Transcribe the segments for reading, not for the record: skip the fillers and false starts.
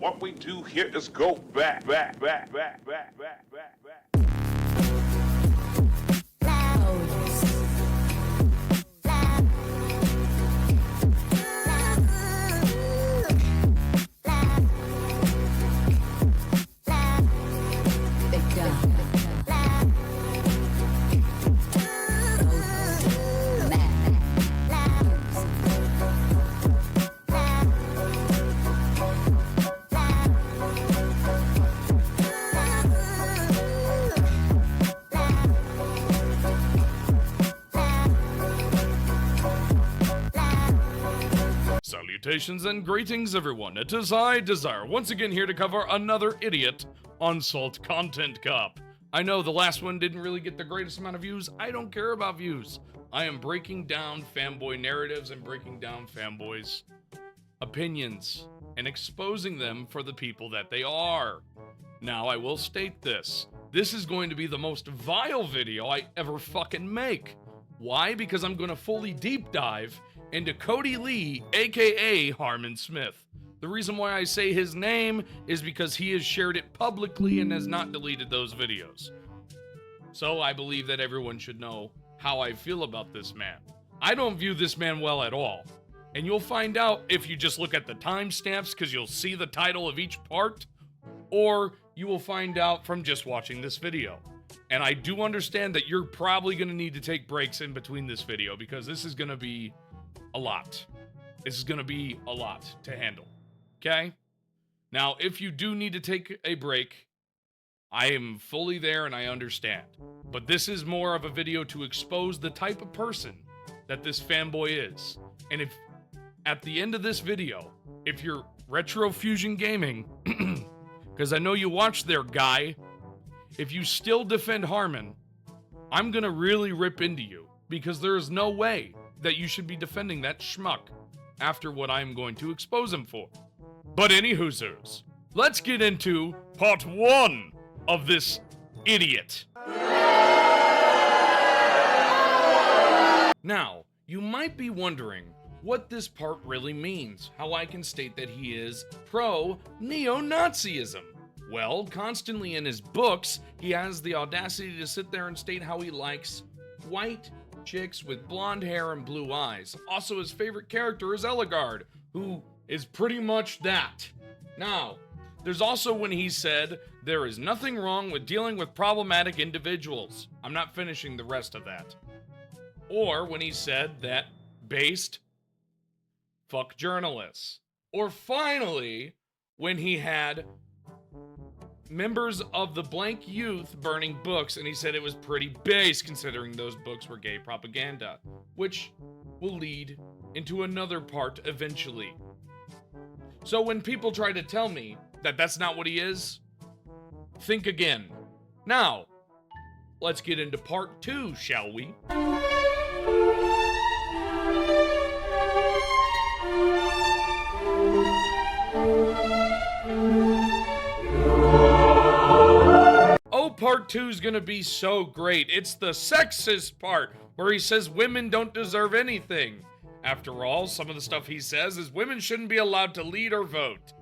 What we do here is go back. Salutations and greetings, everyone. It is I, Dezire, once again here to cover another idiot on SaltContentCop. I know the last one didn't really get the greatest amount of views. I don't care about views. I am breaking down fanboy narratives and breaking down fanboys' opinions and exposing them for the people that they are. Now, I will state this. This is going to be the most vile video I ever fucking make. Why? Because I'm going to fully deep dive into Cody Lee, aka Harman Smith. The reason why I say his name is because he has shared it publicly and has not deleted those videos. So I believe that everyone should know how I feel about this man. I don't view this man well at all. And you'll find out if you just look at the timestamps, because you'll see the title of each part, or you will find out from just watching this video. And I do understand that you're probably going to need to take breaks in between this video, because this is going to be a lot. This is going to be a lot to handle. Okay? Now, if you do need to take a break, I am fully there and I understand. But this is more of a video to expose the type of person that this fanboy is. And if, at the end of this video, if you're Retro Fusion Gaming, because I know you watched there, guy, if you still defend Harman, I'm going to really rip into you. Because there is no way that you should be defending that schmuck after what I'm going to expose him for. But anywhoozers, let's get into part 1 of this idiot. Now, you might be wondering what this part really means, how I can state that he is pro-neo-Nazism. Well, constantly in his books, he has the audacity to sit there and state how he likes white chicks with blonde hair and blue eyes. Also, his favorite character is Eligard, who is pretty much that. Now, there's also when he said, there is nothing wrong with dealing with problematic individuals. I'm not finishing the rest of that. Or when he said that based, fuck journalists. Or finally, when he had members of the blank youth burning books, and he said it was pretty base considering those books were gay propaganda, which will lead into another part eventually. So when people try to tell me that that's not what he is, think again. Now, let's get into part 2, shall we? Part 2 is gonna be so great. It's the sexist part, where he says women don't deserve anything. After all, some of the stuff he says is women shouldn't be allowed to lead or vote.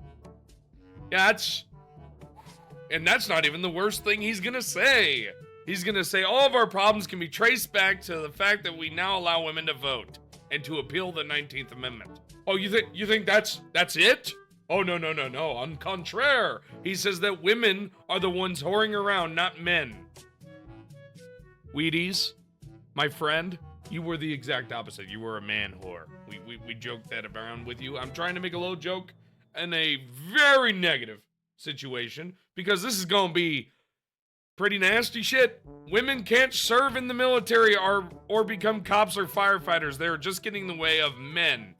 Yeah, that's not even the worst thing he's gonna say. He's gonna say all of our problems can be traced back to the fact that we now allow women to vote and to appeal the 19th Amendment. Oh, you think that's it? Oh, no. On contraire, he says that women are the ones whoring around, not men. Wheaties, my friend, you were the exact opposite. You were a man whore. We joked that around with you. I'm trying to make a little joke in a very negative situation, because this is going to be pretty nasty shit. Women can't serve in the military or become cops or firefighters. They're just getting in the way of men.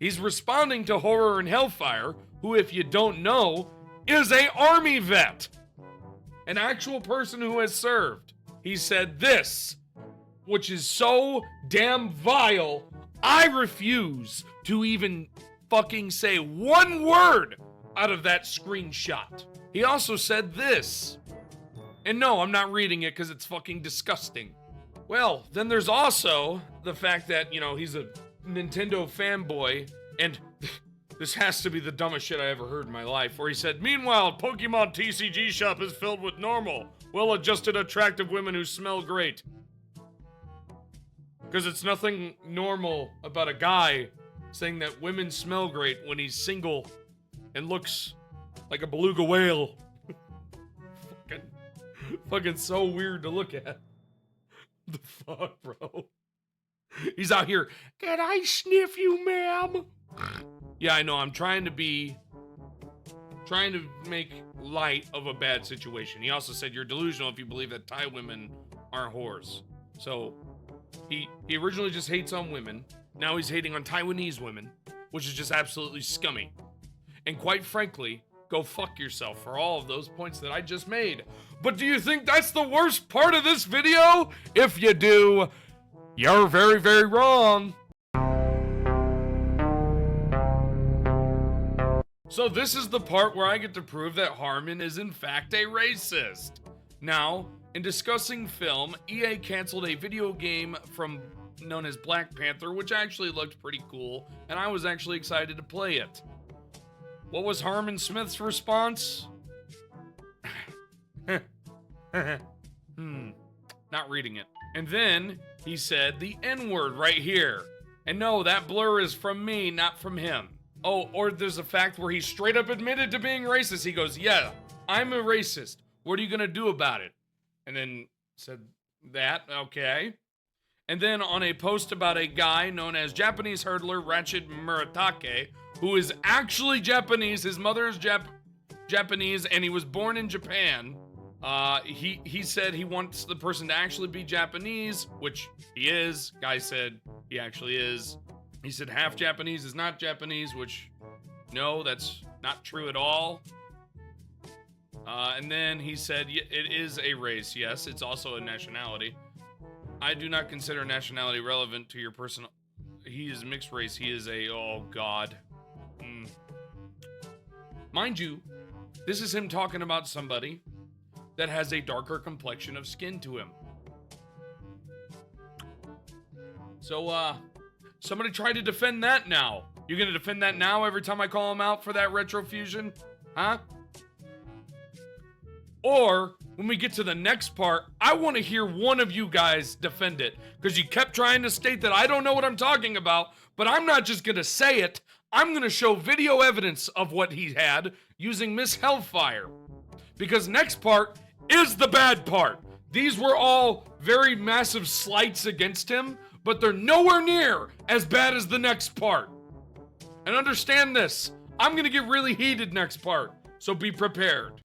He's responding to Horror and Hellfire, who, if you don't know, is a army vet. An actual person who has served. He said this, which is so damn vile, I refuse to even fucking say one word out of that screenshot. He also said this. And no, I'm not reading it because it's fucking disgusting. Well, then there's also the fact that, you know, he's a Nintendo fanboy, and This has to be the dumbest shit I ever heard in my life, where he said, "Meanwhile, Pokemon TCG shop is filled with normal, well-adjusted, attractive women who smell great." Because it's nothing normal about a guy saying that women smell great when he's single and looks like a beluga whale. fucking so weird to look at. The fuck, bro? He's out here, "Can I sniff you, ma'am?" Yeah, I know, I'm trying to make light of a bad situation. He also said, "You're delusional if you believe that Thai women aren't whores." So, he originally just hates on women. Now he's hating on Taiwanese women, which is just absolutely scummy. And quite frankly, go fuck yourself for all of those points that I just made. But do you think that's the worst part of this video? If you do, you're very, very wrong. So this is the part where I get to prove that Harman is in fact a racist. Now, in discussing film, EA canceled a video game known as Black Panther, which actually looked pretty cool, and I was actually excited to play it. What was Harman Smith's response? Not reading it. And then he said the N-word right here. And no, that blur is from me, not from him. Oh, or there's a fact where he straight up admitted to being racist. He goes, "Yeah, I'm a racist. What are you gonna do about it?" And then said that, okay. And then on a post about a guy known as Japanese hurdler Ratchet Muratake, who is actually Japanese, his mother is Japanese, and he was born in Japan. He said he wants the person to actually be Japanese, which he is. Guy said he actually is. He said half Japanese is not Japanese, which, no, that's not true at all. And then he said it is a race. Yes, it's also a nationality. I do not consider nationality relevant to your personal. He is mixed race. He is a, oh God. Mind you, this is him talking about somebody that has a darker complexion of skin to him. So, somebody try to defend that now. You gonna defend that now every time I call him out for that retrofusion? Huh? Or, when we get to the next part, I want to hear one of you guys defend it. Because you kept trying to state that I don't know what I'm talking about, but I'm not just gonna say it. I'm gonna show video evidence of what he had using Miss Hellfire. Because next part is the bad part. These were all very massive slights against him, but they're nowhere near as bad as the next part. And understand this, I'm gonna get really heated next part, so be prepared.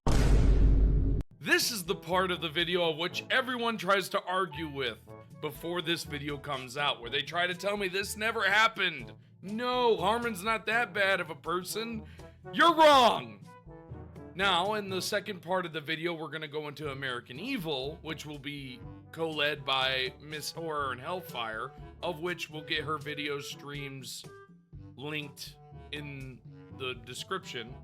This is the part of the video of which everyone tries to argue with before this video comes out, where they try to tell me this never happened. No, Harman's not that bad of a person. You're wrong. Now, in the second part of the video, we're gonna go into American Evil, which will be co-led by Miss Horror and Hellfire, of which we'll get her video streams linked in the description.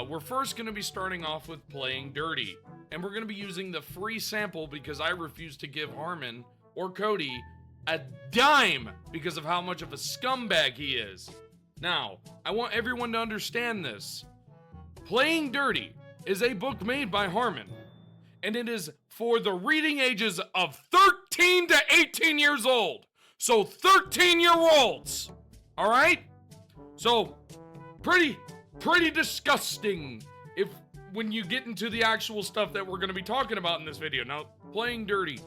We're first gonna be starting off with Playing Dirty, and we're gonna be using the free sample because I refuse to give Harman or Cody a dime because of how much of a scumbag he is. Now, I want everyone to understand this. Playing Dirty is a book made by Harman, and it is for the reading ages of 13 to 18 years old. So 13-year-olds, all right? So pretty disgusting when you get into the actual stuff that we're going to be talking about in this video. Now, Playing Dirty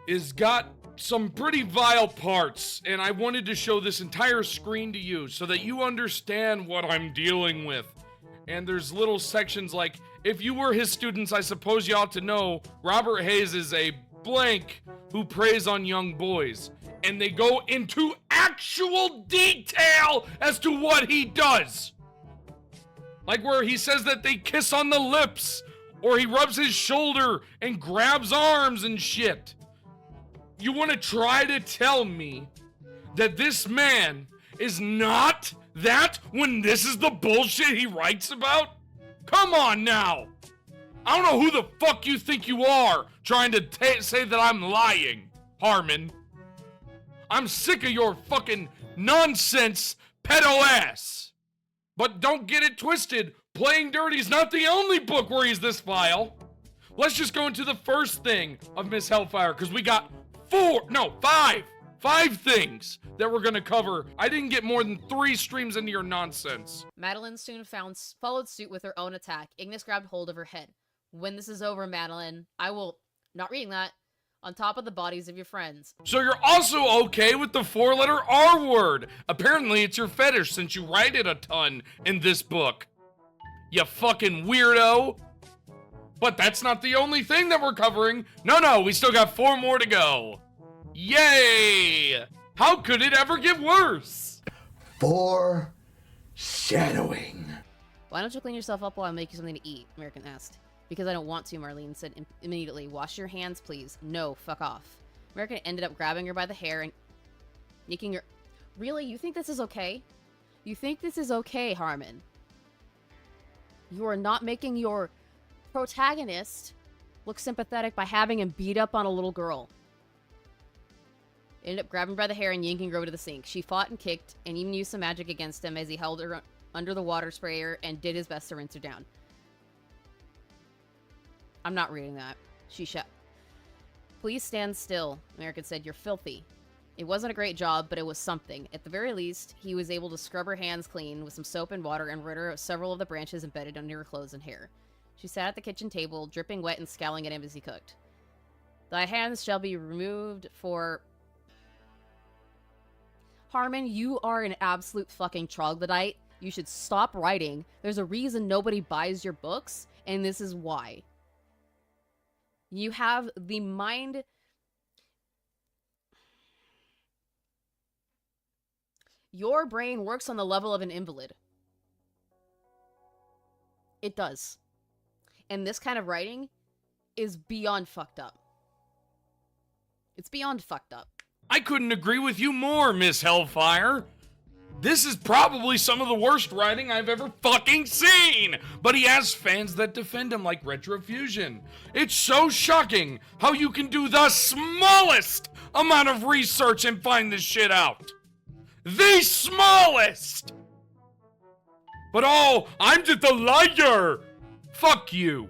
is got some pretty vile parts, and I wanted to show this entire screen to you so that you understand what I'm dealing with. And there's little sections like, if you were his students, I suppose you ought to know Robert Hayes is a blank who preys on young boys. And they go into actual detail as to what he does. Like where he says that they kiss on the lips, or he rubs his shoulder and grabs arms and shit. You want to try to tell me that this man is not that when this is the bullshit he writes about? Come on now. I don't know who the fuck you think you are trying to say that I'm lying, Harman. I'm sick of your fucking nonsense pedo ass. But don't get it twisted. Playing Dirty is not the only book where he's this vile. Let's just go into the first thing of Miss Hellfire, because we got five things that we're gonna cover. I didn't get more than 3 streams into your nonsense. Madeline soon followed suit with her own attack. Ignis grabbed hold of her head. When this is over, Madeline, I will, not reading that, on top of the bodies of your friends. So you're also okay with the 4-letter R word. Apparently it's your fetish since you write it a ton in this book. You fucking weirdo. But that's not the only thing that we're covering. No, we still got 4 more to go. Yay! How could it ever get worse? Foreshadowing. Why don't you clean yourself up while I make you something to eat? American asked. Because I don't want to, Marlene said immediately. Wash your hands, please. No, fuck off. American ended up grabbing her by the hair and yanking her. Really? You think this is okay? You think this is okay, Harman? You are not making your protagonist look sympathetic by having him beat up on a little girl. Ended up grabbing her by the hair and yanking her over to the sink. She fought and kicked and even used some magic against him as he held her under the water sprayer and did his best to rinse her down. I'm not reading that. She shouted. Please stand still, American said. You're filthy. It wasn't a great job, but it was something. At the very least, he was able to scrub her hands clean with some soap and water and rid her of several of the branches embedded under her clothes and hair. She sat at the kitchen table, dripping wet and scowling at him as he cooked. Thy hands shall be removed for... Harman, you are an absolute fucking troglodyte. You should stop writing. There's a reason nobody buys your books, and this is why. You have the mind... Your brain works on the level of an invalid. It does. And this kind of writing is beyond fucked up. It's beyond fucked up. I couldn't agree with you more, Miss Hellfire. This is probably some of the worst writing I've ever fucking seen! But he has fans that defend him like Retrofusion. It's so shocking how you can do the smallest amount of research and find this shit out. The smallest! But oh, I'm just a liar! Fuck you.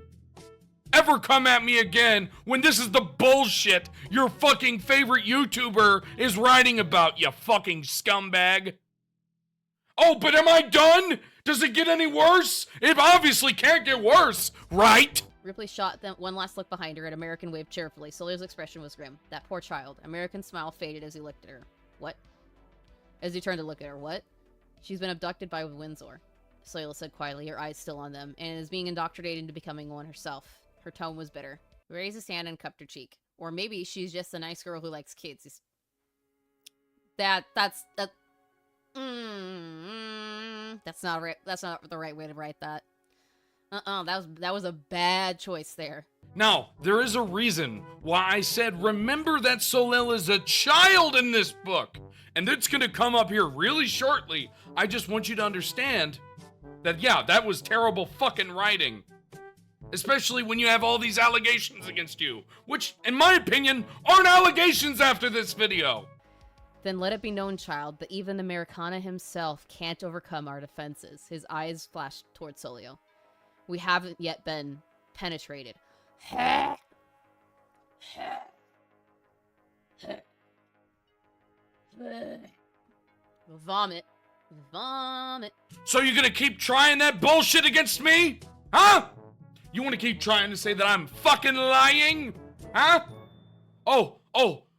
Ever come at me again when this is the bullshit your fucking favorite YouTuber is writing about, you fucking scumbag? Oh, but am I done? Does it get any worse? It obviously can't get worse, right? Ripley shot them one last look behind her, and American waved cheerfully. Solar's expression was grim. That poor child. American's smile faded as he looked at her. What? As he turned to look at her. What? She's been abducted by Windsor, Solar said quietly, her eyes still on them, and is being indoctrinated into becoming one herself. Her tone was bitter. He raised his hand and cupped her cheek. Or maybe she's just a nice girl who likes kids. That's not right. That's not the right way to write that. That was a bad choice there. Now, there is a reason why I said remember that Solel is a child in this book. And it's gonna come up here really shortly. I just want you to understand that, yeah, that was terrible fucking writing. Especially when you have all these allegations against you. Which, in my opinion, aren't allegations after this video. Then let it be known, child, that even Americana himself can't overcome our defenses. His eyes flashed toward Solio. We haven't yet been penetrated. Vomit. Vomit. So you're gonna keep trying that bullshit against me? Huh? You wanna keep trying to say that I'm fucking lying? Huh? Oh,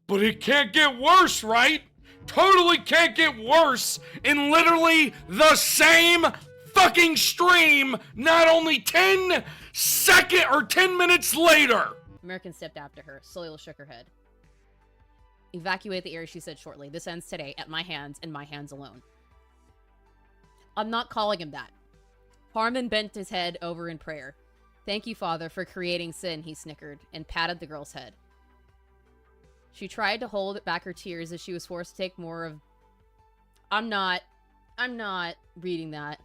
but it can't get worse, right? Totally can't get worse in literally the same fucking stream, not only 10 minutes later. American stepped after her. Solio shook her head. Evacuate the area, she said shortly. This ends today, at my hands, and my hands alone. I'm not calling him that. Harman bent his head over in prayer. Thank you, Father, for creating sin, he snickered, and patted the girl's head. She tried to hold back her tears as she was forced to take more of... I'm not reading that.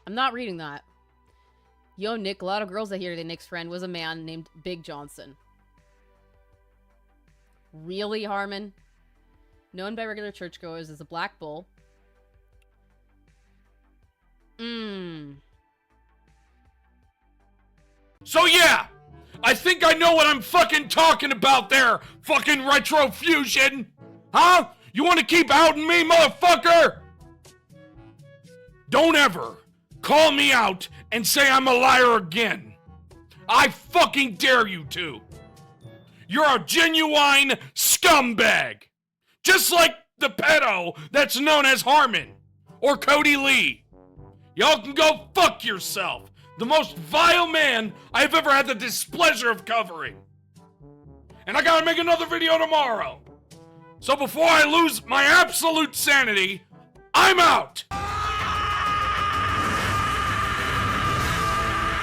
I'm not reading that. Yo, Nick, a lot of girls that hear that Nick's friend was a man named Big Johnson. Really, Harman? Known by regular churchgoers as a black bull, So yeah, I think I know what I'm fucking talking about there, fucking Retro Fusion. Huh? You want to keep outing me, motherfucker? Don't ever call me out and say I'm a liar again. I fucking dare you to. You're a genuine scumbag. Just like the pedo that's known as Harman or Cody Lee. Y'all can go fuck yourself. The most vile man I've ever had the displeasure of covering. And I gotta make another video tomorrow. So before I lose my absolute sanity, I'm out!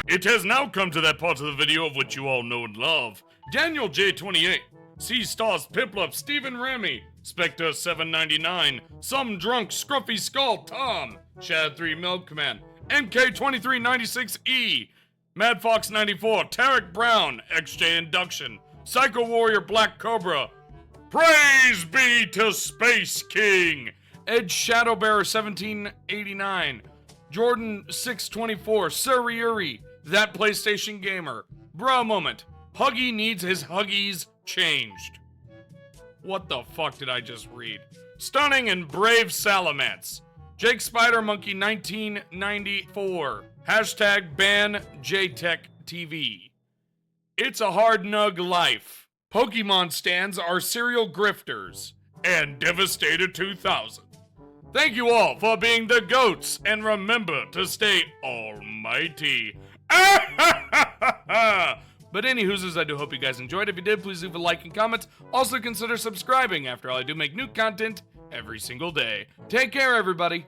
It has now come to that part of the video of which you all know and love. Daniel J28, C Stars Piplup, Stephen Remy, Spectre 799, Some Drunk Scruffy Skull Tom, Shad 3 Milkman, MK2396E, Mad Fox 94, Tarek Brown, XJ Induction, Psycho Warrior Black Cobra, Praise be to Space King, Edge Shadowbearer 1789, Jordan 624, Suriuri, That PlayStation Gamer, Bro Moment, Huggy needs his Huggies changed. What the fuck did I just read? Stunning and Brave Salamence, Jake Spider Monkey 1994, hashtag ban JTech TV. It's a hard nug life. Pokemon stands are serial grifters. And Devastator 2000. Thank you all for being the goats, and remember to stay almighty. But any hoozers, I do hope you guys enjoyed. If you did, please leave a like and comment. Also consider subscribing. After all, I do make new content every single day. Take care, everybody.